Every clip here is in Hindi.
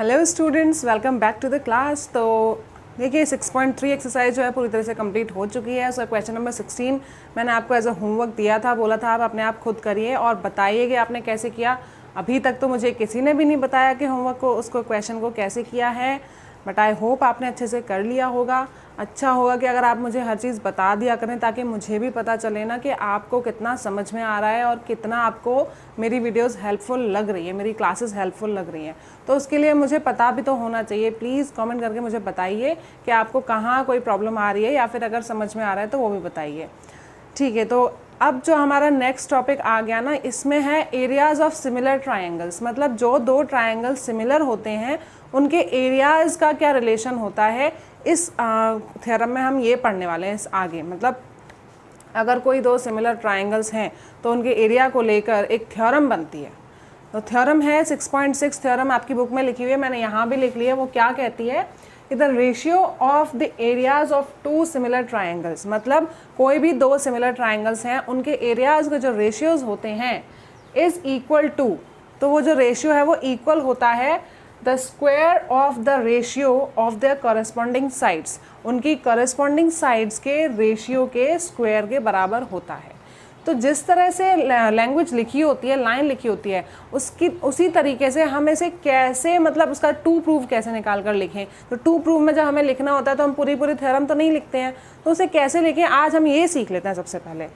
Hello students, welcome back to the class. तो देखिए 6.3 एक्सरसाइज जो है पूरी तरह से कंप्लीट हो चुकी है। सो क्वेश्चन नंबर 16 मैंने आपको एज अ होमवर्क दिया था, बोला था आप अपने आप खुद करिए और बताइए कि आपने कैसे किया। अभी तक तो मुझे किसी ने भी नहीं बताया कि होमवर्क को उसको क्वेश्चन को कैसे किया है, बट आई होप आपने अच्छे से कर लिया होगा। अच्छा होगा कि अगर आप मुझे हर चीज़ बता दिया करें ताकि मुझे भी पता चले ना कि आपको कितना समझ में आ रहा है और कितना आपको मेरी वीडियोस हेल्पफुल लग रही है, मेरी क्लासेस हेल्पफुल लग रही हैं। तो उसके लिए मुझे पता भी तो होना चाहिए। प्लीज़ कमेंट करके मुझे बताइए कि आपको कहाँ कोई प्रॉब्लम आ रही है, या फिर अगर समझ में आ रहा है तो वो भी बताइए। ठीक है, तो अब जो हमारा नेक्स्ट टॉपिक आ गया ना, इसमें है एरियाज़ ऑफ सिमिलर ट्रायंगल्स। मतलब जो दो ट्रायंगल सिमिलर होते हैं उनके एरियाज़ का क्या रिलेशन होता है, इस थ्योरम में हम ये पढ़ने वाले हैं इस आगे। मतलब अगर कोई दो सिमिलर ट्रायंगल्स हैं तो उनके एरिया को लेकर एक थ्योरम बनती है। तो थ्योरम है 6.6 थ्योरम आपकी बुक में लिखी हुई है, मैंने यहाँ भी लिख ली है। वो क्या कहती है कि the ratio of the areas of two similar triangles. मतलब कोई भी दो सिमिलर ट्रायंगल्स हैं उनके एरियाज के जो रेशियोज होते हैं इज़ इक्वल टू, तो वो जो रेशियो है वो इक्वल होता है the square of the ratio of the corresponding sides. उनकी करस्पॉन्डिंग साइड्स के रेशियो के स्क्वायर के बराबर होता है। तो जिस तरह से लैंग्वेज लिखी होती है, लाइन लिखी होती है, उसकी उसी तरीके से हम इसे कैसे, मतलब उसका टू प्रूफ कैसे निकाल कर लिखें। तो टू प्रूफ में जब हमें लिखना होता है तो हम पूरी थ्योरम तो नहीं लिखते हैं, तो उसे कैसे लिखें आज हम ये सीख लेते हैं सबसे पहले।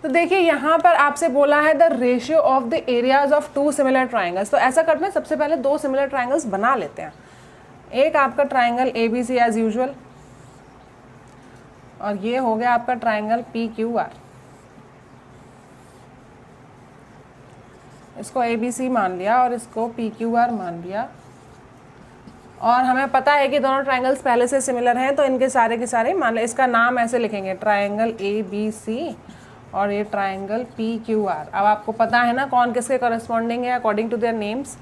तो देखिए यहाँ पर आपसे बोला है the ratio of the areas of two similar triangles. तो ऐसा करते हैं, सबसे पहले दो सिमिलर ट्राइंगल्स बना लेते हैं। एक आपका triangle A B C as usual, और ये हो गया आपका ट्राइंगल पी क्यू आर। इसको ए बी सी मान लिया और इसको पी क्यू आर मान लिया। और हमें पता है कि दोनों ट्राइंगल्स पहले से सिमिलर हैं, तो इनके सारे के सारे मान लें, इसका नाम ऐसे लिखेंगे ट्राइंगल ए बी सी और ये ट्राइंगल पी क्यू आर। अब आपको पता है ना कौन किसके करस्पॉन्डिंग है अकॉर्डिंग टू देयर नेम्स।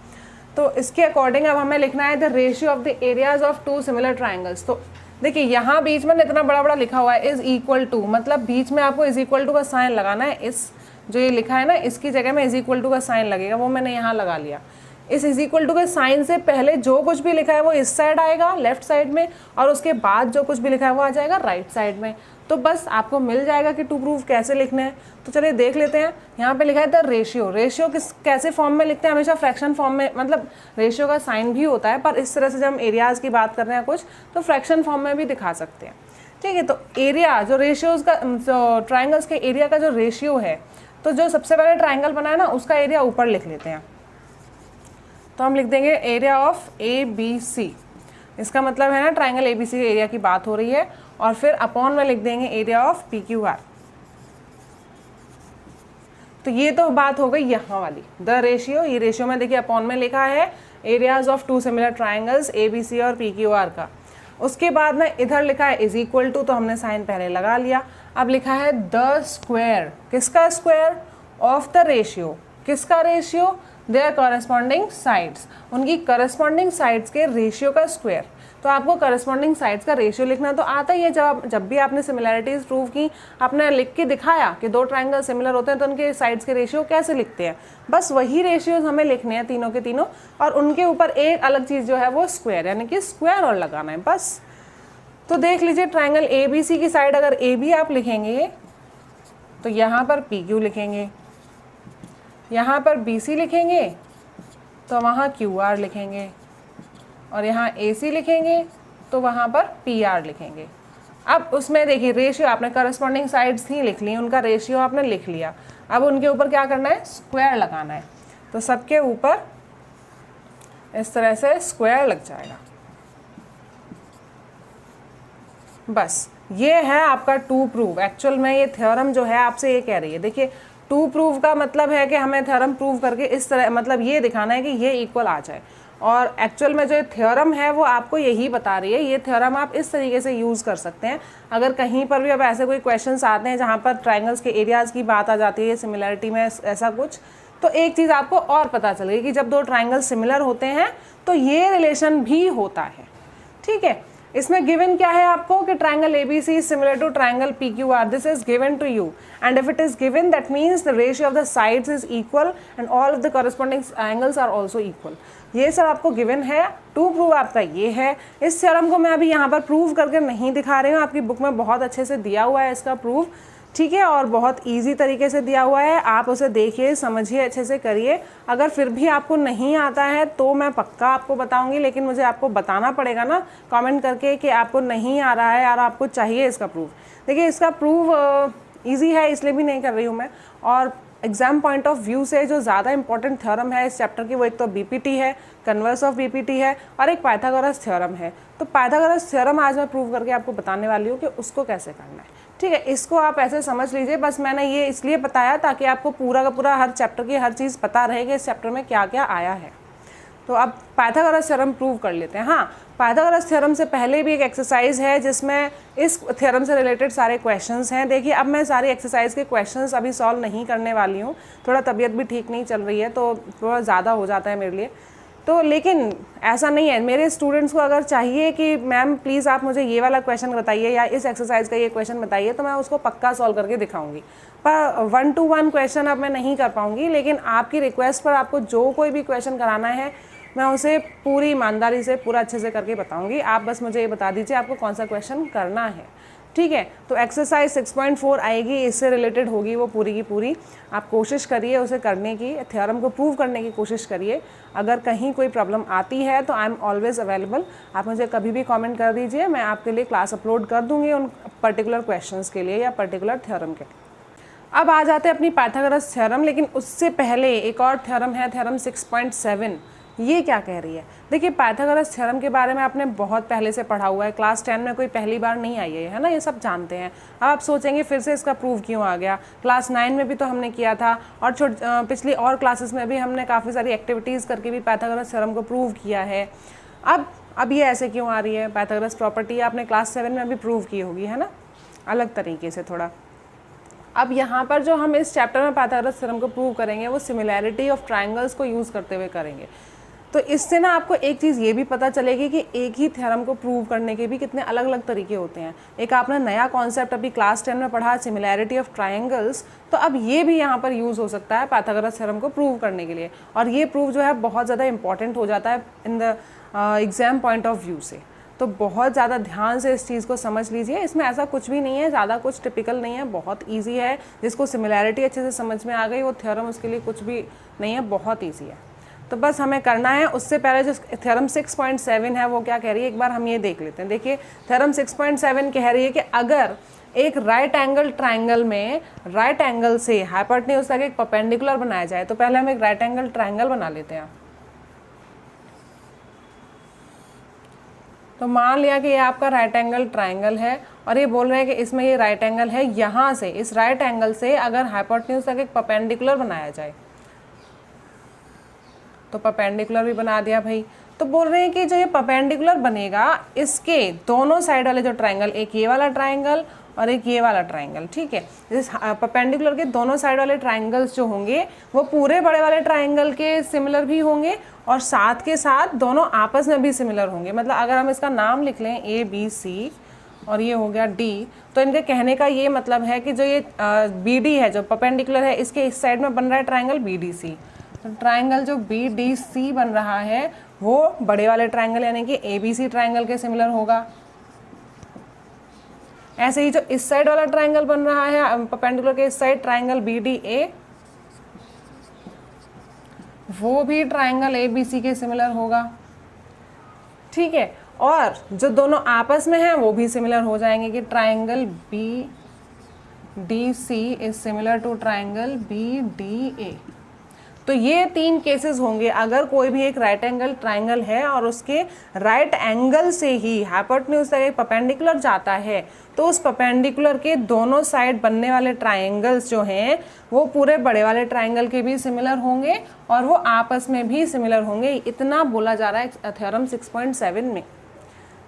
तो इसके अकॉर्डिंग अब हमें लिखना है the ratio of the areas of two similar triangles. तो देखिए यहाँ बीच में इतना बड़ा बड़ा लिखा हुआ है इज इक्वल टू, मतलब बीच में आपको इज इक्वल टू का साइन लगाना है। इस जो ये लिखा है ना, इसकी जगह में इज इक्वल टू का साइन लगेगा, वो मैंने यहाँ लगा लिया। इस इज इक्वल टू के साइन से पहले जो कुछ भी लिखा है वो इस साइड आएगा लेफ्ट साइड में, और उसके बाद जो कुछ भी लिखा है वो आ जाएगा राइट साइड में। तो बस आपको मिल जाएगा कि टू प्रूफ कैसे लिखने हैं। तो चलिए देख लेते हैं। यहाँ पे लिखा है द रेशियो। रेशियो कैसे फॉर्म में लिखते हैं, हमेशा फ्रैक्शन फॉर्म में, मतलब रेशियो का साइन भी होता है, पर इस तरह से जब हम एरियाज की बात कर रहे हैं कुछ, तो फ्रैक्शन फॉर्म में भी दिखा सकते हैं। ठीक है, तो एरिया जो रेशियोज का, जो ट्राइंगल्स के एरिया का जो रेशियो है, तो जो सबसे पहले ट्राइंगल बना है ना उसका एरिया ऊपर लिख लेते हैं। तो हम लिख देंगे area of A B C. इसका मतलब है ना ट्राइंगल ए बी सी के एरिया की बात हो रही है, और फिर अपॉन में लिख देंगे area of P Q R. तो ये तो बात हो गई यहाँ वाली द रेशियो। ये रेशियो में देखिए अपॉन में लिखा है areas of two similar triangles A B C और पी क्यू आर का। उसके बाद में इधर लिखा है इज इक्वल टू, तो हमने साइन पहले लगा लिया। अब लिखा है द स्क्वायर। किसका स्क्वायर? Of the ratio. किसका रेशियो? Their corresponding sides. उनकी करस्पॉन्डिंग साइड्स के रेशियो का स्क्वायर। तो आपको करस्पॉन्डिंग साइड्स का रेशियो लिखना तो आता ही है। जब भी आपने सिमिलैरिटीज प्रूव की, आपने लिख के दिखाया कि दो ट्राइंगल सिमिलर होते हैं तो उनके साइड्स के रेशियो कैसे लिखते हैं, बस वही रेशियोज हमें लिखने हैं तीनों के तीनों, और उनके ऊपर एक अलग चीज़ जो है वो स्क्वायर, यानी कि स्क्वायर और लगाना है बस। तो देख लीजिए ट्राइंगल ए बी सी की साइड अगर ए बी आप लिखेंगे तो यहाँ पर पी क्यू लिखेंगे, यहाँ पर बी सी लिखेंगे तो वहाँ क्यू आर लिखेंगे, और यहाँ ए सी लिखेंगे तो वहाँ पर पी आर लिखेंगे। अब उसमें देखिए रेशियो आपने करस्पॉन्डिंग साइड्स ही लिख ली, उनका रेशियो आपने लिख लिया। अब उनके ऊपर क्या करना है? स्क्वायर लगाना है। तो सबके ऊपर इस तरह से स्क्वायर लग जाएगा। बस ये है आपका टू प्रूव। एक्चुअल में ये थ्योरम जो है आपसे ये कह रही है, देखिए टू प्रूव का मतलब है कि हमें थ्योरम प्रूव करके इस तरह, मतलब ये दिखाना है कि ये इक्वल आ जाए। और एक्चुअल में जो थ्योरम है वो आपको यही बता रही है। ये थ्योरम आप इस तरीके से यूज़ कर सकते हैं। अगर कहीं पर भी अब ऐसे कोई क्वेश्चंस आते हैं जहाँ पर ट्राइंगल्स के एरियाज़ की बात आ जाती है, सिमिलरिटी में ऐसा कुछ, तो एक चीज़ आपको और पता चलेगी कि जब दो ट्राइंगल सिमिलर होते हैं तो ये रिलेशन भी होता है। ठीक है, इसमें गिवन क्या है आपको कि triangle ABC is similar to triangle PQR, this is given to you, and if it is given that means the ratio of the sides is equal and all of the corresponding angles are also equal. ये सब आपको गिवन है। टू प्रूव आपका ये है। इस थ्योरम को मैं अभी यहाँ पर प्रूव करके नहीं दिखा रही हूँ, आपकी बुक में बहुत अच्छे से दिया हुआ है इसका प्रूफ, ठीक है, और बहुत इजी तरीके से दिया हुआ है। आप उसे देखिए, समझिए, अच्छे से करिए। अगर फिर भी आपको नहीं आता है तो मैं पक्का आपको बताऊंगी, लेकिन मुझे आपको बताना पड़ेगा ना कमेंट करके कि आपको नहीं आ रहा है और आपको चाहिए इसका प्रूफ। देखिए इसका प्रूफ ईजी है, इसलिए भी नहीं कर रही हूँ मैं। और एग्जाम पॉइंट ऑफ व्यू से जो ज़्यादा इंपॉर्टेंट थ्योरम है इस चैप्टर की, वो एक तो BPT है, कन्वर्स ऑफ BPT है, और एक पाइथागोरस थ्योरम है। तो पाइथागोरस थ्योरम आज मैं प्रूव करके आपको बताने वाली हूँ कि उसको कैसे करना है, ठीक है। इसको आप ऐसे समझ लीजिए, बस मैंने ये इसलिए बताया ताकि आपको पूरा का पूरा हर चैप्टर की हर चीज़ पता रहे कि इस चैप्टर में क्या क्या आया है। तो अब पाइथागोरस थ्योरम प्रूव कर लेते हैं। हाँ, पाइथागोरस थ्योरम से पहले भी एक एक्सरसाइज है जिसमें इस थ्योरम से रिलेटेड सारे क्वेश्चंस हैं। देखिए अब मैं सारी एक्सरसाइज के क्वेश्चंस अभी सॉल्व नहीं करने वाली हूँ, थोड़ा तबीयत भी ठीक नहीं चल रही है तो थोड़ा ज़्यादा हो जाता है मेरे लिए। तो लेकिन ऐसा नहीं है, मेरे स्टूडेंट्स को अगर चाहिए कि मैम प्लीज़ आप मुझे ये वाला क्वेश्चन बताइए या इस एक्सरसाइज का ये क्वेश्चन बताइए, तो मैं उसको पक्का सॉल्व करके दिखाऊंगी। पर 1 to 1 क्वेश्चन अब मैं नहीं कर पाऊंगी, लेकिन आपकी रिक्वेस्ट पर आपको जो कोई भी क्वेश्चन कराना है मैं उसे पूरी ईमानदारी से पूरा अच्छे से करके बताऊंगी। आप बस मुझे ये बता दीजिए आपको कौन सा क्वेश्चन करना है, ठीक है। तो एक्सरसाइज 6.4 आएगी, इससे रिलेटेड होगी वो पूरी की पूरी। आप कोशिश करिए उसे करने की, थ्योरम को प्रूव करने की कोशिश करिए। अगर कहीं कोई प्रॉब्लम आती है तो आई एम ऑलवेज अवेलेबल, आप मुझे कभी भी कमेंट कर दीजिए, मैं आपके लिए क्लास अपलोड कर दूँगी उन पर्टिकुलर क्वेश्चंस के लिए या पर्टिकुलर थ्योरम के लिए। अब आ जाते हैं अपनी पाइथागोरस थ्योरम, लेकिन उससे पहले एक और थ्योरम है, थ्योरम 6.7। ये क्या कह रही है? देखिए पाइथागोरस थ्योरम के बारे में आपने बहुत पहले से पढ़ा हुआ है, क्लास 10 में कोई पहली बार नहीं आई है ना, ये सब जानते हैं। अब आप सोचेंगे फिर से इसका प्रूफ क्यों आ गया, क्लास 9 में भी तो हमने किया था और पिछली और क्लासेस में भी हमने काफ़ी सारी एक्टिविटीज़ करके भी पाइथागोरस थ्योरम को प्रूव किया है। अब ये ऐसे क्यों आ रही है? पाइथागोरस प्रॉपर्टी आपने क्लास 7 में भी प्रूव की होगी, है ना, अलग तरीके से थोड़ा। अब यहाँ पर जो हम इस चैप्टर में पाइथागोरस थ्योरम को प्रूव करेंगे वो सिमिलैरिटी ऑफ ट्राइंगल्स को यूज़ करते हुए करेंगे। तो इससे ना आपको एक चीज़ ये भी पता चलेगी कि एक ही थ्योरम को प्रूव करने के भी कितने अलग अलग तरीके होते हैं। एक आपने नया कॉन्सेप्ट अभी क्लास 10 में पढ़ा, सिमिलैरिटी ऑफ ट्राइंगल्स, तो अब ये भी यहाँ पर यूज़ हो सकता है पाइथागोरस थ्योरम को प्रूव करने के लिए। और ये प्रूव जो है बहुत ज़्यादा इंपॉर्टेंट हो जाता है in the exam point of view से। तो बहुत ज़्यादा ध्यान से इस चीज़ को समझ लीजिए, इसमें ऐसा कुछ भी नहीं है, ज़्यादा कुछ टिपिकल नहीं है, बहुत ईजी है। जिसको सिमिलैरिटी अच्छे से समझ में आ गई वो थ्योरम उसके लिए कुछ भी नहीं है, बहुत ईजी है। तो बस हमें करना है। उससे पहले जो थ्योरम 6.7 है वो क्या कह रही है एक बार हम ये देख लेते हैं। देखिए थ्योरम 6.7 कह रही है कि अगर एक राइट एंगल ट्राइंगल में राइट एंगल से हाइपोटेन्यूज तक एक परपेंडिकुलर बनाया जाए, तो पहले हम एक राइट एंगल ट्राइंगल बना लेते हैं। तो मान लिया कि ये आपका राइट एंगल ट्राइंगल है और ये बोल रहे हैं कि इसमें ये राइट एंगल है, यहाँ से इस राइट एंगल से अगर हाइपोटेन्यूज तक एक परपेंडिकुलर बनाया जाए, तो परपेंडिकुलर भी बना दिया भाई। तो बोल रहे हैं कि जो ये परपेंडिकुलर बनेगा इसके दोनों साइड वाले जो ट्राइंगल, एक ये वाला ट्राइंगल और एक ये वाला ट्राइंगल, ठीक है, इस परपेंडिकुलर के दोनों साइड वाले ट्राइंगल्स जो होंगे वो पूरे बड़े वाले ट्राइंगल के सिमिलर भी होंगे और साथ के साथ दोनों आपस में भी सिमिलर होंगे। मतलब अगर हम इसका नाम लिख लें ABC और ये हो गया D, तो इनके कहने का ये मतलब है कि जो ये BD है जो परपेंडिकुलर है, इसके इस साइड में बन रहा है ट्राइंगल BDC। तो ट्राइंगल जो BDC बन रहा है वो बड़े वाले ट्राइंगल यानी कि ABC ट्राइंगल के सिमिलर होगा। ऐसे ही जो इस साइड वाला ट्राइंगल बन रहा है परपेंडिकुलर के इस साइड ट्राइंगल BDA, वो भी ट्राइंगल ABC के सिमिलर होगा, ठीक है। और जो दोनों आपस में हैं वो भी सिमिलर हो जाएंगे कि triangle BDC is similar to triangle BDA। तो ये 3 केसेस होंगे अगर कोई भी एक राइट एंगल ट्राइंगल है और उसके राइट एंगल से ही हाइपोटेन्यूज तक एक परपेंडिकुलर जाता है, तो उस परपेंडिकुलर के दोनों साइड बनने वाले ट्राइंगल्स जो हैं वो पूरे बड़े वाले ट्राइंगल के भी सिमिलर होंगे और वो आपस में भी सिमिलर होंगे। इतना बोला जा रहा है थ्योरम 6.7 में,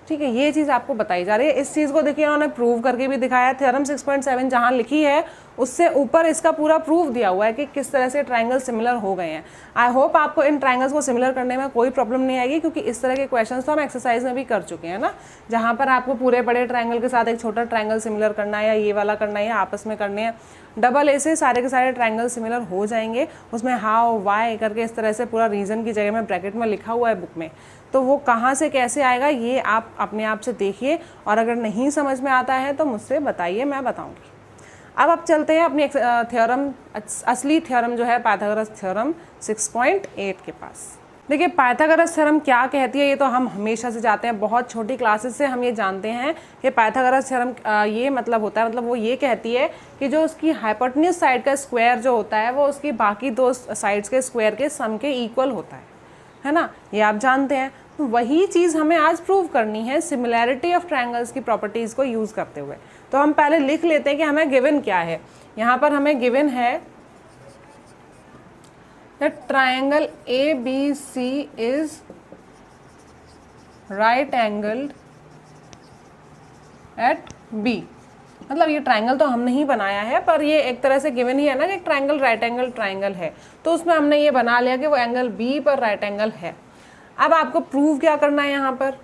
ठीक है। ये चीज़ आपको बताई जा रही है। इस चीज़ को देखिए उन्होंने प्रूव करके भी दिखाया है। थ्योरम 6.7 जहाँ लिखी है उससे ऊपर इसका पूरा प्रूफ दिया हुआ है कि किस तरह से ट्राइंगल सिमिलर हो गए हैं। आई होप आपको इन ट्राइंगल्स को सिमिलर करने में कोई प्रॉब्लम नहीं आएगी, क्योंकि इस तरह के क्वेश्चंस तो हम एक्सरसाइज में भी कर चुके हैं ना, जहाँ पर आपको पूरे बड़े ट्राइंगल के साथ एक छोटा ट्राइंगल सिमिलर करना है, या ये वाला करना है, या आपस में करने हैं। डबल ए से सारे के सारे ट्राइंगल सिमिलर हो जाएंगे। उसमें हाउ वाई करके इस तरह से पूरा रीज़न की जगह में ब्रैकेट में लिखा हुआ है बुक में, तो वो कहाँ से कैसे आएगा ये आप अपने आप से देखिए, और अगर नहीं समझ में आता है तो मुझसे बताइए, मैं बताऊँगी। अब आप चलते हैं अपनी थ्योरम, असली थ्योरम जो है पाइथागोरस थ्योरम 6.8 के पास। देखिए पाइथागोरस थ्योरम क्या कहती है, ये तो हम हमेशा से जाते हैं, बहुत छोटी क्लासेस से हम ये जानते हैं कि पाइथागोरस थ्योरम ये मतलब होता है, मतलब वो ये कहती है कि जो उसकी हाइपोटेन्यूज साइड का स्क्वायर जो होता है वो उसकी बाकी दो साइड्स के स्क्वायर के सम के इक्वल होता है ना, ये आप जानते हैं। तो वही चीज़ हमें आज प्रूव करनी है सिमिलैरिटी ऑफ ट्रायंगल्स की प्रॉपर्टीज़ को यूज़ करते हुए। तो हम पहले लिख लेते हैं कि हमें गिवन क्या है। यहाँ पर हमें गिवन है that triangle ABC is right angled at B। मतलब ये ट्राइंगल तो हम नहीं बनाया है, पर ये एक तरह से गिवन ही है ना कि ट्राइंगल राइट एंगल ट्राइंगल है, तो उसमें हमने ये बना लिया कि वो एंगल B पर राइट एंगल है। अब आपको प्रूव क्या करना है, यहाँ पर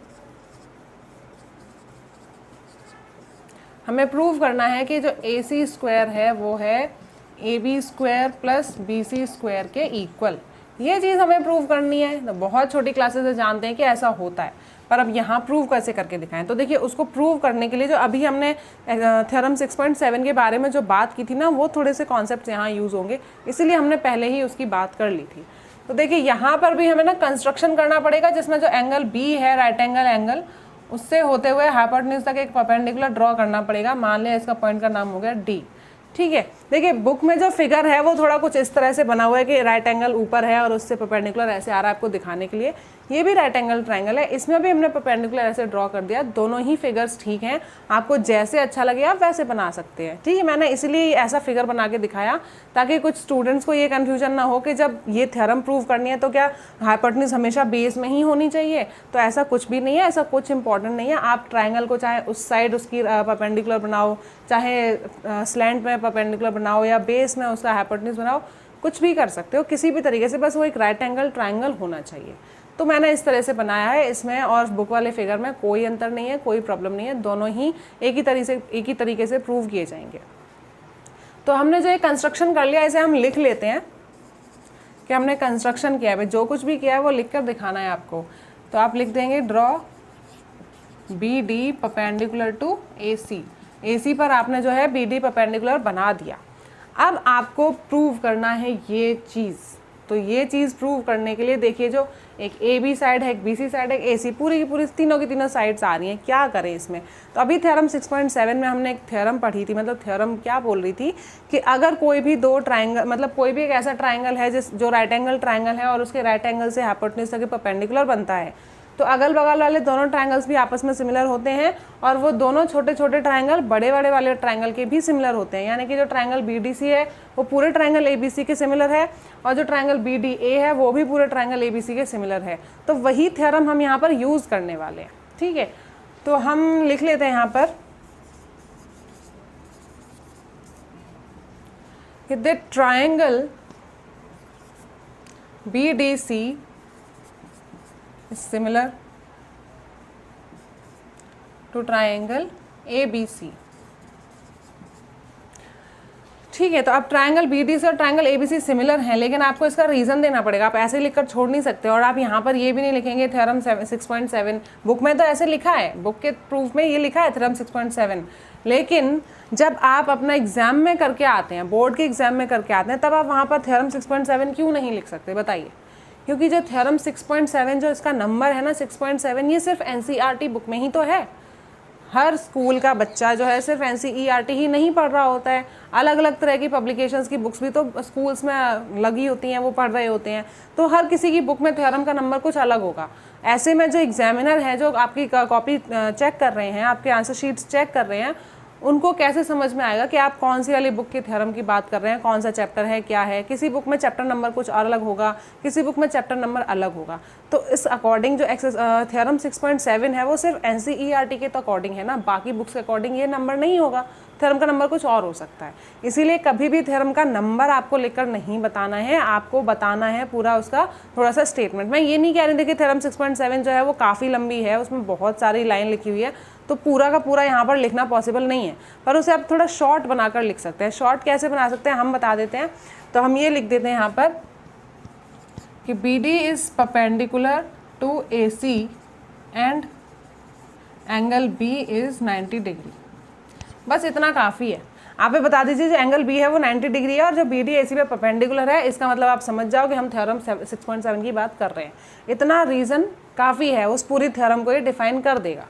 हमें प्रूव करना है कि जो AC स्क्वायर है वो है AB square plus BC square के इक्वल। ये चीज़ हमें प्रूव करनी है। तो बहुत छोटी क्लासेस से जानते हैं कि ऐसा होता है, पर अब यहाँ प्रूव कैसे करके दिखाएं। तो देखिए उसको प्रूव करने के लिए जो अभी हमने थ्योरम 6.7 के बारे में जो बात की थी ना, वो थोड़े से कॉन्सेप्ट्स यहाँ यूज़ होंगे, इसीलिए हमने पहले ही उसकी बात कर ली थी। तो देखिए यहाँ पर भी हमें ना कंस्ट्रक्शन करना पड़ेगा, जिसमें जो एंगल B है राइट एंगल एंगल, उससे होते हुए हाइपोटेन्यूज तक एक परपेंडिकुलर ड्रॉ करना पड़ेगा। मान लिया इसका पॉइंट का नाम हो गया D। ठीक है, देखिए बुक में जो फिगर है वो थोड़ा कुछ इस तरह से बना हुआ है कि राइट एंगल ऊपर है और उससे परपेंडिकुलर ऐसे आ रहा है आपको दिखाने के लिए। ये भी राइट एंगल ट्राइंगल है, इसमें भी हमने परपेंडिकुलर ऐसे ड्रॉ कर दिया। दोनों ही फिगर्स ठीक हैं, आपको जैसे अच्छा लगे आप वैसे बना सकते हैं। ठीक है, मैंने इसलिए ऐसा फिगर बना के दिखाया ताकि कुछ स्टूडेंट्स को ये कन्फ्यूजन ना हो कि जब ये थ्योरम प्रूव करनी है तो क्या हाइपोटेन्यूज हमेशा बेस में ही होनी चाहिए। तो ऐसा कुछ भी नहीं है, ऐसा कुछ इंपॉर्टेंट नहीं है। आप ट्राइंगल को चाहे उस साइड उसकी परपेंडिकुलर बनाओ, चाहे स्लैंट में परपेंडिकुलर बनाओ, या बेस में उसका हाइपोटेन्यूज बनाओ, कुछ भी कर सकते हो किसी भी तरीके से, बस वो एक राइट एंगल ट्राइंगल होना चाहिए। तो मैंने इस तरह से बनाया है, इसमें और बुक वाले फिगर में कोई अंतर नहीं है, कोई प्रॉब्लम नहीं है, दोनों ही एक ही तरीके से प्रूव किए जाएंगे। तो हमने जो ये कंस्ट्रक्शन कर लिया, इसे हम लिख लेते हैं कि हमने कंस्ट्रक्शन किया है। जो कुछ भी किया है वो लिख कर दिखाना है आपको। तो आप लिख देंगे draw BD perpendicular to AC। AC पर आपने जो है BD परपेंडिकुलर बना दिया। अब आपको प्रूव करना है ये चीज़। तो ये चीज़ प्रूव करने के लिए देखिए जो एक AB साइड है, एक BC साइड है, एक AC, पूरी की पूरी तीनों की तीनों साइड्स आ रही हैं। क्या करें इसमें? तो अभी थ्योरम 6.7 में हमने एक थ्योरम पढ़ी थी, मतलब थ्योरम क्या बोल रही थी कि अगर कोई भी दो ट्राइंगल, मतलब कोई भी एक ऐसा ट्राइंगल है जो राइट एंगल ट्राइंगल है और उसके राइट एंगल से हाइपोटेन्यूज तक परपेंडिकुलर बनता है, तो अगल बगल वाले दोनों ट्राइंगल्स भी आपस में सिमिलर होते हैं, और वो दोनों छोटे छोटे ट्राइंगल बड़े बड़े वाले ट्राइंगल के भी सिमिलर होते हैं। यानी कि जो ट्राइंगल BDC है वो पूरे ट्राइंगल ABC के सिमिलर है, और जो ट्राइंगल BDA है वो भी पूरे ट्राइंगल ABC के सिमिलर है। तो वही थ्योरम हम यहाँ पर यूज़ करने वाले हैं। ठीक है, तो हम लिख लेते हैं यहाँ पर कि the triangle BDC is similar to triangle ABC। ठीक है, तो अब ट्राइंगल BDC और ट्राइंगल ABC सिमिलर हैं, लेकिन आपको इसका रीज़न देना पड़ेगा। आप ऐसे लिखकर छोड़ नहीं सकते, और आप यहाँ पर ये भी नहीं लिखेंगे थ्योरम 6.7। बुक में तो ऐसे लिखा है, बुक के प्रूफ में ये लिखा है थ्योरम 6.7, लेकिन जब आप अपना एग्जाम में करके आते हैं, बोर्ड के एग्जाम में करके आते हैं, तब आप वहाँ पर थ्योरम 6.7 क्यों नहीं लिख सकते बताइए? क्योंकि जो थ्योरम 6.7 जो इसका नंबर है ना 6.7, ये सिर्फ NCERT बुक में ही तो है। हर स्कूल का बच्चा जो है सिर्फ NCERT ही नहीं पढ़ रहा होता है, अलग अलग तरह की पब्लिकेशंस की बुक्स भी तो स्कूल्स में लगी होती हैं, वो पढ़ रहे होते हैं। तो हर किसी की बुक में थ्योरम का नंबर कुछ अलग होगा। ऐसे में जो एग्जामिनर है, जो आपकी कॉपी चेक कर रहे हैं, आपके आंसर शीट्स चेक कर रहे हैं, उनको कैसे समझ में आएगा कि आप कौन सी वाली बुक के थ्योरम की बात कर रहे हैं, कौन सा चैप्टर है, क्या है? किसी बुक में चैप्टर नंबर कुछ अलग होगा, किसी बुक में चैप्टर नंबर अलग होगा। तो इस अकॉर्डिंग जो थ्योरम 6.7 है वो सिर्फ NCERT के तो अकॉर्डिंग है ना, बाकी बुक्स के अकॉर्डिंग ये नंबर नहीं होगा। थ्योरम का नंबर कुछ और हो सकता है। इसीलिए कभी भी थ्योरम का नंबर आपको लिखकर नहीं बताना है, आपको बताना है पूरा उसका थोड़ा सा स्टेटमेंट। मैं ये नहीं कह रही थी कि थ्योरम 6.7 जो है वो काफ़ी लंबी है, उसमें बहुत सारी लाइन लिखी हुई है, तो पूरा का पूरा यहाँ पर लिखना पॉसिबल नहीं है, पर उसे आप थोड़ा शॉर्ट बनाकर लिख सकते हैं। शॉर्ट कैसे बना सकते हैं हम बता देते हैं। तो हम ये लिख देते हैं यहाँ पर कि BD is perpendicular to AC and angle B is 90 degree. बस इतना काफ़ी है। आप ये बता दीजिए जो एंगल B है वो 90 डिग्री है और जो BD AC पे परपेंडिकुलर है, इसका मतलब आप समझ जाओ कि हम थ्योरम 6.7 की बात कर रहे हैं। इतना रीज़न काफ़ी है, उस पूरी थ्योरम को ये डिफाइन कर देगा।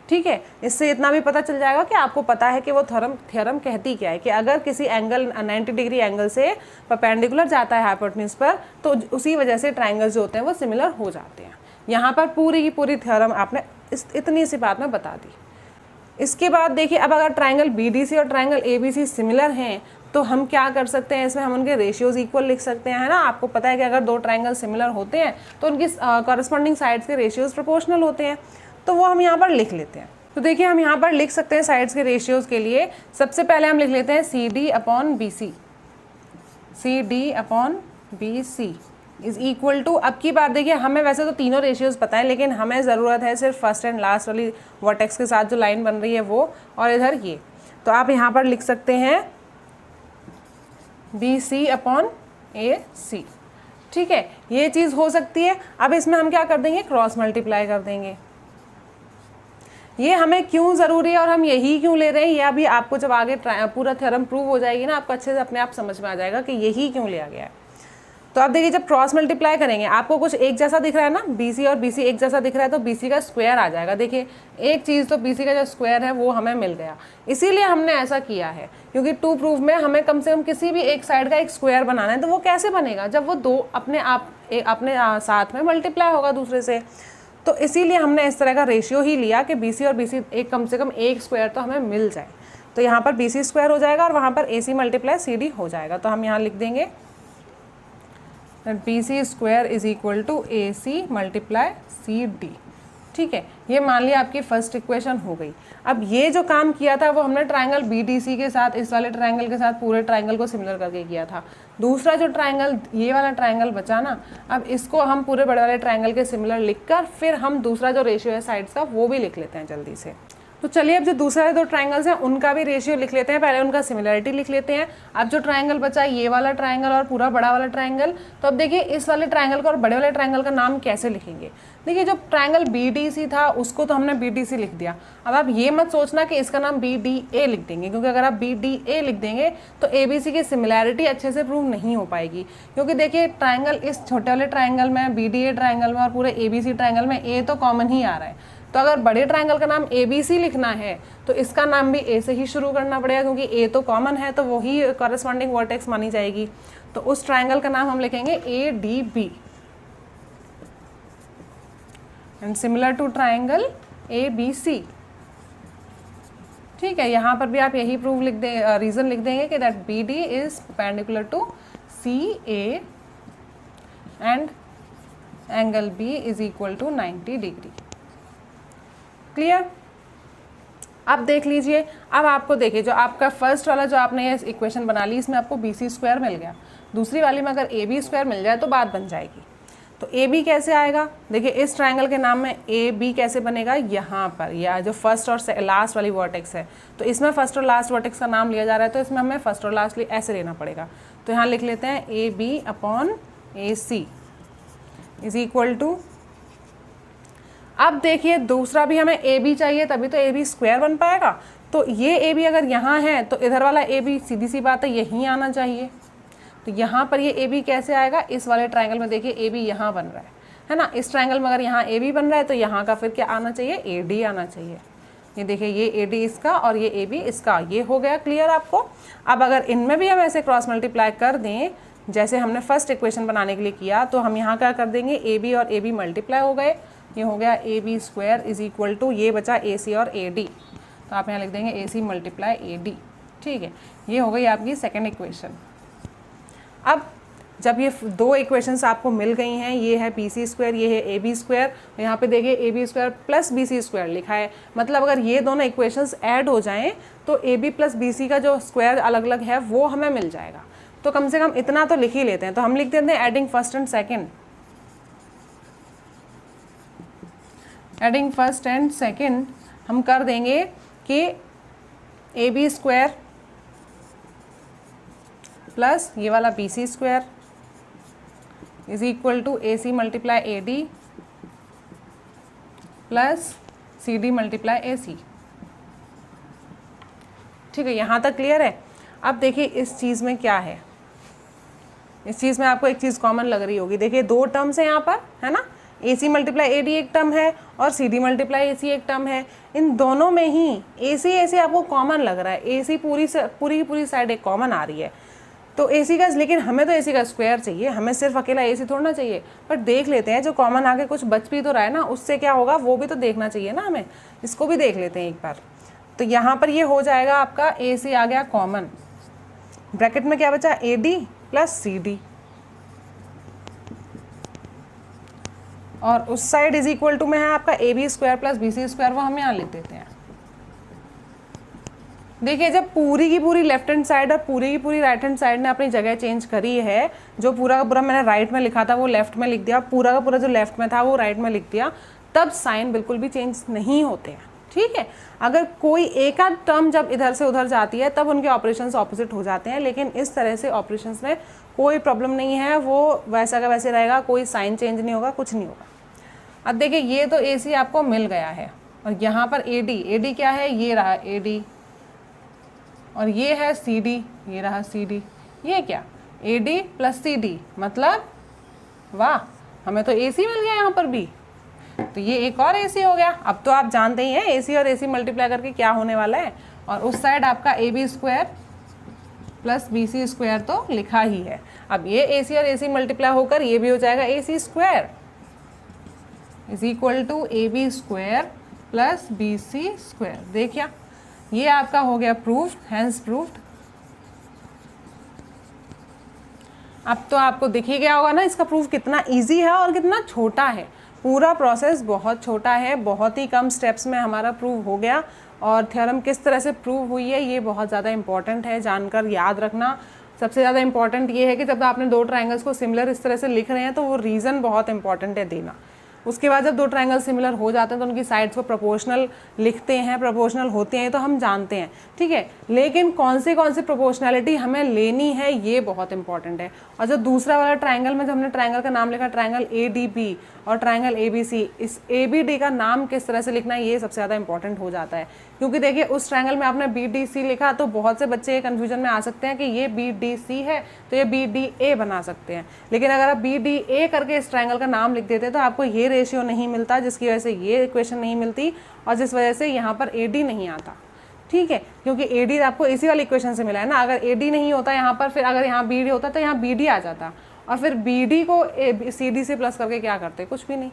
ठीक है, इससे इतना भी पता चल जाएगा कि आपको पता है कि वो थ्योरम कहती क्या है, कि अगर किसी एंगल 90 डिग्री एंगल से परपेंडिकुलर जाता है हाइपोटेन्यूज पर, तो उसी वजह से ट्राइंगल्स जो होते हैं वो सिमिलर हो जाते हैं। यहाँ पर पूरी की पूरी थ्योरम आपने इतनी सी बात में बता दी। इसके बाद देखिए, अब अगर ट्राइंगल BDC और ट्राइंगल ABC सिमिलर हैं तो हम क्या कर सकते हैं, इसमें हम उनके रेशियोज इक्वल लिख सकते हैं, है ना। आपको पता है कि अगर दो ट्राइंगल सिमिलर होते हैं तो उनकी कॉरस्पॉन्डिंग साइड्स के रेशियोज प्रोपोर्शनल होते हैं, तो वो हम यहाँ पर लिख लेते हैं। तो देखिए हम यहाँ पर लिख सकते हैं साइड्स के रेशियोज के लिए। सबसे पहले हम लिख लेते हैं CD/BC, CD/BC is equal to, अब की बात देखिए हमें वैसे तो तीनों रेशियोज पता है, लेकिन हमें ज़रूरत है सिर्फ फर्स्ट एंड लास्ट वाली वर्टेक्स के साथ जो लाइन बन रही है वो, और इधर ये। तो आप यहाँ पर लिख सकते हैं BC/AC। ठीक है, ये चीज़ हो सकती है। अब इसमें हम क्या कर देंगे, क्रॉस मल्टीप्लाई कर देंगे। ये हमें क्यों ज़रूरी है और हम यही क्यों ले रहे हैं, यह भी आपको जब आगे पूरा थ्योरम प्रूव हो जाएगी ना, आपको अच्छे से अपने आप समझ में आ जाएगा कि यही क्यों लिया गया है। तो आप देखिए जब क्रॉस मल्टीप्लाई करेंगे आपको कुछ एक जैसा दिख रहा है ना, BC और BC एक जैसा दिख रहा है, तो BC का स्क्वायर आ जाएगा। देखिए एक चीज़ तो BC का जो स्क्वायर है वो हमें मिल गया, इसीलिए हमने ऐसा किया है, क्योंकि टू प्रूफ में हमें कम से कम किसी भी एक साइड का एक स्क्वायर बनाना है। तो वो कैसे बनेगा, जब वो दो अपने साथ में मल्टीप्लाई होगा दूसरे से। तो इसीलिए हमने इस तरह का रेशियो ही लिया कि BC और BC एक कम से कम एक स्क्वायर तो हमें मिल जाए। तो यहाँ पर BC स्क्वायर हो जाएगा और वहाँ पर AC मल्टीप्लाई CD हो जाएगा। तो हम यहाँ लिख देंगे BC square is equal to AC multiply CD। ठीक है, ये मान लिया आपकी फर्स्ट इक्वेशन हो गई। अब ये जो काम किया था वो हमने ट्राइंगल BDC के साथ, इस वाले ट्राइंगल के साथ पूरे ट्राइंगल को सिमिलर करके किया था। दूसरा जो ट्राइंगल, ये वाला ट्राइंगल बचा ना, अब इसको हम पूरे बड़े वाले ट्राइंगल के सिमिलर लिखकर फिर हम दूसरा जो रेशियो है साइड्स का वो भी लिख लेते हैं जल्दी से। तो चलिए अब जो दूसरे दो ट्राइंगल्स हैं उनका भी रेशियो लिख लेते हैं, पहले उनका सिमिलरिटी लिख लेते हैं। अब जो ट्राइंगल बचा ये वाला ट्राइंगल और पूरा बड़ा वाला ट्राइंगल, तो अब देखिए इस वाले ट्राइंगल का और बड़े वाले ट्राइंगल का नाम कैसे लिखेंगे। देखिए जो ट्राइंगल BDC था उसको तो हमने BDC लिख दिया। अब आप ये मत सोचना कि इसका नाम BDA लिख देंगे, क्योंकि अगर आप BDA लिख देंगे तो ABC की सिमिलैरिटी अच्छे से प्रूव नहीं हो पाएगी। क्योंकि देखिए ट्राइंगल, इस छोटे वाले ट्राइंगल में, BDA ट्राइंगल में और पूरे ABC ट्राइंगल में A तो कॉमन ही आ रहा है। तो अगर बड़े ट्राइंगल का नाम ABC लिखना है तो इसका नाम भी A से ही शुरू करना पड़ेगा, क्योंकि A तो कॉमन है, तो वही कॉरेस्पॉन्डिंग वर्टेक्स मानी जाएगी। तो उस ट्राइंगल का नाम हम लिखेंगे ADB and similar to triangle ABC। ठीक है, यहाँ पर भी आप यही प्रूव लिख दें, रीजन लिख देंगे कि that BD is perpendicular to CA and angle B is equal to 90 degree. Clear. अब देख लीजिए, अब आपको देखिए जो आपका फर्स्ट वाला जो आपने ये इक्वेशन बना ली, इसमें आपको BC स्क्वायर मिल गया। दूसरी वाली में अगर AB स्क्वायर मिल जाए तो बात बन जाएगी। तो AB कैसे आएगा, देखिए इस ट्राइंगल के नाम में AB कैसे बनेगा, यहाँ पर, या जो फर्स्ट और लास्ट वाली वर्टेक्स है, तो इसमें फर्स्ट और लास्ट वर्टेक्स का नाम लिया जा रहा है, तो इसमें हमें फर्स्ट और लास्ट ऐसे लेना पड़ेगा। तो यहाँ लिख लेते हैं AB/AC इज इक्वल टू, अब देखिए दूसरा भी हमें AB चाहिए, तभी तो AB स्क्वायर बन पाएगा। तो ये AB अगर यहाँ है तो इधर वाला AB सीधी सी बात है यहीं आना चाहिए। तो यहाँ पर ये AB कैसे आएगा, इस वाले ट्राइंगल में देखिए AB यहाँ बन रहा है ना, इस ट्राइंगल में अगर यहाँ AB बन रहा है तो यहाँ का फिर क्या आना चाहिए, AD आना चाहिए। ये देखिए ये AD इसका और ये AB इसका, ये हो गया क्लियर आपको। अब अगर इनमें भी हम ऐसे क्रॉस मल्टीप्लाई कर दें जैसे हमने फर्स्ट इक्वेशन बनाने के लिए किया, तो हम यहाँ क्या कर देंगे, AB और AB मल्टीप्लाई हो गए, ये हो गया AB square is equal to, ये बचा AC और AD, तो आप यहाँ लिख देंगे AC मल्टीप्लाई AD। ठीक है, ये हो गई आपकी सेकेंड इक्वेशन। अब जब ये दो इक्वेशंस आपको मिल गई हैं, ये है BC², ये है AB², यहाँ पे देखिए AB² प्लस BC² लिखा है, मतलब अगर ये दोनों इक्वेशंस ऐड हो जाएं तो AB प्लस BC का जो स्क्वायर अलग अलग है वो हमें मिल जाएगा। तो कम से कम इतना तो लिख ही लेते हैं। तो हम लिख देते हैं adding first and second, adding first and second हम कर देंगे कि AB² प्लस ये वाला BC² is equal to AC multiply AD plus CD multiply AC। ठीक है, यहाँ तक क्लियर है। अब देखिए इस चीज़ में क्या है, इस चीज़ में आपको एक चीज़ कॉमन लग रही होगी। देखिए दो टर्म्स हैं यहाँ पर, है ना, AC मल्टीप्लाई AD एक टर्म है और CD मल्टीप्लाई AC एक टर्म है। इन दोनों में ही AC आपको कॉमन लग रहा है, AC पूरी साइड एक कॉमन आ रही है। तो AC का, लेकिन हमें तो AC का स्क्वायर चाहिए, हमें सिर्फ अकेला AC थोड़ा ना चाहिए। पर देख लेते हैं जो कॉमन आके कुछ बच भी तो रहा है ना, उससे क्या होगा वो भी तो देखना चाहिए ना हमें, इसको भी देख लेते हैं एक बार। तो यहाँ पर ये हो जाएगा आपका AC आ गया कॉमन, ब्रैकेट में क्या बचा AD प्लस CD, और उस साइड इज इक्वल टू में है आपका AB² प्लस BC², वो हम यहाँ लिख देते हैं। देखिए जब पूरी की पूरी लेफ्ट हैंड साइड और पूरी की पूरी राइट हैंड साइड ने अपनी जगह चेंज करी है, जो पूरा का पूरा मैंने राइट में लिखा था वो लेफ्ट में लिख दिया, पूरा का पूरा जो लेफ्ट में था वो राइट में लिख दिया, तब साइन बिल्कुल भी चेंज नहीं होते हैं। ठीक है, अगर कोई एक आध टर्म जब इधर से उधर जाती है तब उनके ऑपरेशंस ऑपोजिट हो जाते हैं, लेकिन इस तरह से ऑपरेशंस में कोई प्रॉब्लम नहीं है, वो वैसा का वैसे रहेगा, कोई साइन चेंज नहीं होगा, कुछ नहीं होगा। अब देखिए ये तो AC आपको मिल गया है, और यहाँ पर AD क्या है, ये रहा AD, और ये है CD, ये रहा CD, ये क्या AD प्लस CD, मतलब वाह हमें तो AC मिल गया यहाँ पर भी, तो ये एक और AC हो गया। अब तो आप जानते ही हैं AC और AC मल्टीप्लाई करके क्या होने वाला है, और उस साइड आपका AB² प्लस BC² तो लिखा ही है। अब ये AC और AC मल्टीप्लाई होकर ये भी हो जाएगा AC² is equal to AB² plus BC²। देखिए ये आपका हो गया प्रूफ, हैंस प्रूफ्ड। अब तो आपको दिख ही गया होगा ना इसका प्रूफ कितना इजी है और कितना छोटा है। पूरा प्रोसेस बहुत छोटा है, बहुत ही कम स्टेप्स में हमारा प्रूव हो गया, और थ्योरम किस तरह से प्रूव हुई है ये बहुत ज़्यादा इंपॉर्टेंट है, जानकर याद रखना। सबसे ज़्यादा इंपॉर्टेंट ये है कि जब आपने दो ट्रायंगल्स को सिमिलर इस तरह से लिख रहे हैं तो वो रीज़न बहुत इंपॉर्टेंट है देना। उसके बाद जब दो ट्रायंगल सिमिलर हो जाते हैं तो उनकी साइड्स को प्रोपोर्शनल लिखते हैं, प्रोपोर्शनल होते हैं तो हम जानते हैं, ठीक है, लेकिन कौन सी प्रोपोर्शनैलिटी हमें लेनी है ये बहुत इंपॉर्टेंट है। और जो दूसरा वाला ट्रायंगल में जब हमने ट्रायंगल का नाम लिखा ट्रायंगल ADB और ट्रायंगल ABC, इस ABD का नाम किस तरह से लिखना है ये सबसे ज़्यादा इंपॉर्टेंट हो जाता है, क्योंकि देखिए उस ट्रायंगल में आपने BDC लिखा तो बहुत से बच्चे कन्फ्यूजन में आ सकते हैं कि ये BDC है तो ये BDA बना सकते हैं, लेकिन अगर आप BDA करके इस ट्रायंगल का नाम लिख देते तो आपको ये रेशियो नहीं मिलता, जिसकी वजह से ये इक्वेशन नहीं मिलती और जिस वजह से यहाँ पर AD नहीं आता। ठीक है, क्योंकि AD आपको इसी वाली इक्वेशन से मिला है ना, अगर AD नहीं होता यहाँ पर, फिर अगर यहाँ BD होता तो यहाँ BD आ जाता, और फिर BD को CD से प्लस करके क्या करते, कुछ भी नहीं।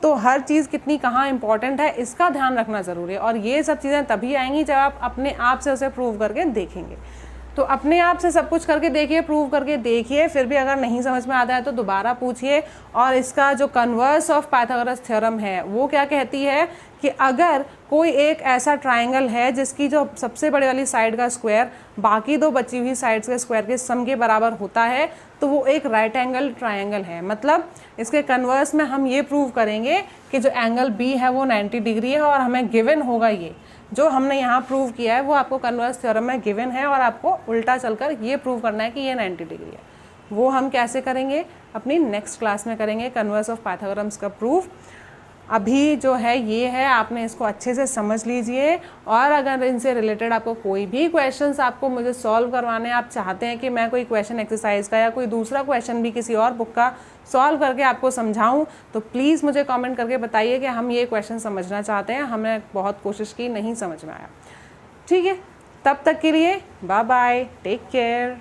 तो हर चीज़ कितनी कहाँ इंपॉर्टेंट है इसका ध्यान रखना ज़रूरी है, और ये सब चीज़ें तभी आएंगी जब आप अपने आप से उसे प्रूव करके देखेंगे। तो अपने आप से सब कुछ करके देखिए, प्रूव करके देखिए, फिर भी अगर नहीं समझ में आता है तो दोबारा पूछिए। और इसका जो कन्वर्स ऑफ पाइथागोरस थ्योरम है वो क्या कहती है कि अगर कोई एक ऐसा ट्रायंगल है जिसकी जो सबसे बड़े वाली साइड का स्क्वायर बाकी दो बची हुई साइड्स के स्क्वायर के सम के बराबर होता है तो वो एक राइट एंगल ट्रायंगल है। मतलब इसके कन्वर्स में हम ये प्रूव करेंगे कि जो एंगल B है वो 90 डिग्री है, और हमें गिवन होगा ये जो हमने यहाँ प्रूव किया है वो आपको कन्वर्स थ्योरम में गिवन है, और आपको उल्टा चलकर ये प्रूव करना है कि ये 90 डिग्री है। वो हम कैसे करेंगे अपनी नेक्स्ट क्लास में करेंगे, कन्वर्स ऑफ पाइथागोरम्स का प्रूफ। अभी जो है ये है, आपने इसको अच्छे से समझ लीजिए, और अगर इनसे रिलेटेड आपको कोई भी क्वेश्चंस आपको मुझे सॉल्व करवाने, आप चाहते हैं कि मैं कोई क्वेश्चन एक्सरसाइज का या कोई दूसरा क्वेश्चन भी किसी और बुक का सॉल्व करके आपको समझाऊं, तो प्लीज़ मुझे कमेंट करके बताइए कि हम ये क्वेश्चन समझना चाहते हैं, हमने बहुत कोशिश की, नहीं समझ में आया। ठीक है, तब तक के लिए बाय बाय, टेक केयर।